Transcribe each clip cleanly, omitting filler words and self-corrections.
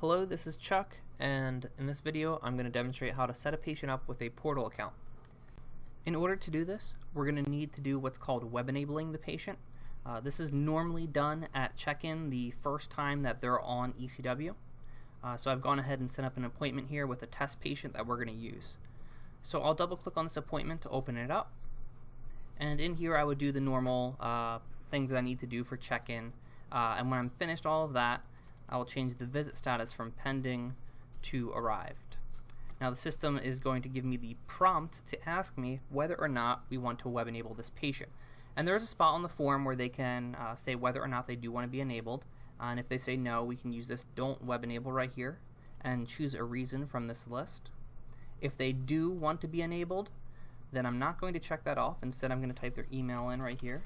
Hello, this is Chuck, and in this video I'm going to demonstrate how to set a patient up with a portal account. In order to do this, we're going to need to do what's called web enabling the patient. This is normally done at check-in the first time that they're on ECW. So I've gone ahead and set up an appointment here with a test patient that we're going to use. So I'll double click on this appointment to open it up, and in here I would do the normal things that I need to do for check-in, and when I'm finished all of that, I will change the visit status from pending to arrived. Now the system is going to give me the prompt to ask me whether or not we want to web enable this patient. And there's a spot on the form where they can say whether or not they do want to be enabled. And if they say no, we can use this don't web enable right here and choose a reason from this list. If they do want to be enabled, then I'm not going to check that off. Instead, I'm going to type their email in right here.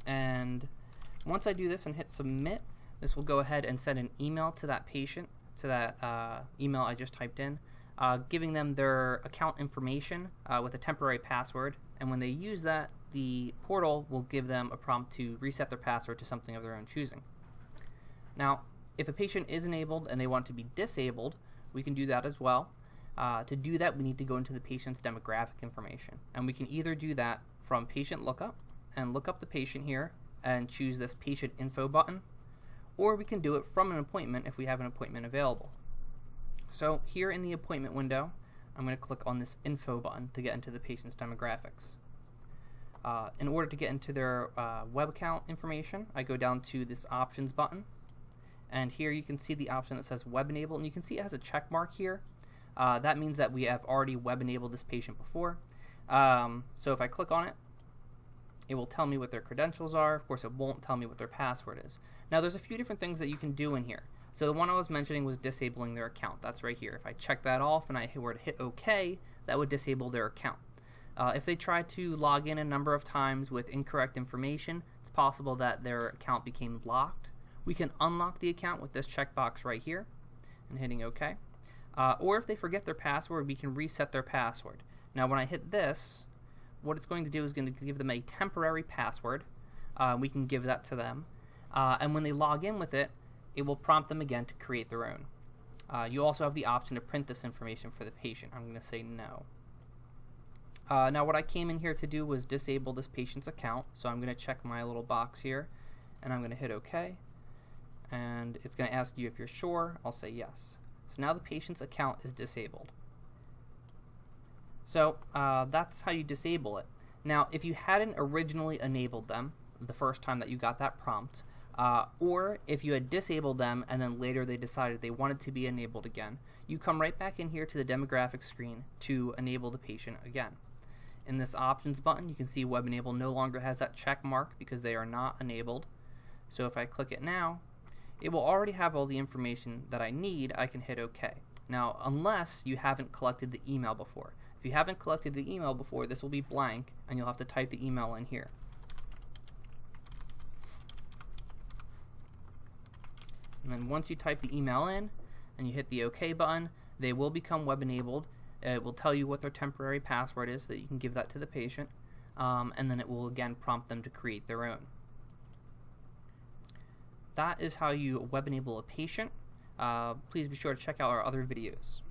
And once I do this and hit submit, this will go ahead and send an email to that patient, to that email I just typed in, giving them their account information with a temporary password. And when they use that, the portal will give them a prompt to reset their password to something of their own choosing. Now, if a patient is enabled and they want to be disabled, we can do that as well. To do that, we need to go into the patient's demographic information. And we can either do that from patient lookup, and look up the patient here and choose this patient info button, or we can do it from an appointment if we have an appointment available. So here in the appointment window, I'm going to click on this info button to get into the patient's demographics. In order to get into their web account information, I go down to this options button, and here you can see the option that says web enable, and you can see it has a check mark here. That means that we have already web enabled this patient before. So if I click on it, it will tell me what their credentials are. Of course, it won't tell me what their password is. Now, there's a few different things that you can do in here. So the one I was mentioning was disabling their account. That's right here. If I check that off and I were to hit OK, that would disable their account. If they try to log in a number of times with incorrect information, it's possible that their account became locked. We can unlock the account with this checkbox right here and hitting OK. Or if they forget their password, we can reset their password. Now, when I hit this, what it's going to do is going to give them a temporary password. We can give that to them. And when they log in with it, it will prompt them again to create their own. You also have the option to print this information for the patient. I'm going to say no. Now what I came in here to do was disable this patient's account. So I'm going to check my little box here, and I'm going to hit OK. And it's going to ask you if you're sure. I'll say yes. So now the patient's account is disabled. So that's how you disable it. Now, if you hadn't originally enabled them the first time that you got that prompt, or if you had disabled them and then later they decided they wanted to be enabled again, you come right back in here to the demographic screen to enable the patient again. In this options button, you can see web enable no longer has that check mark because they are not enabled. So if I click it now, it will already have all the information that I need. I can hit OK. Now, unless you haven't collected the email before. If you haven't collected the email before, this will be blank, and you'll have to type the email in here. And then once you type the email in, and you hit the OK button, they will become web enabled. It will tell you what their temporary password is, so that you can give that to the patient, and then it will again prompt them to create their own. That is how you web enable a patient. Please be sure to check out our other videos.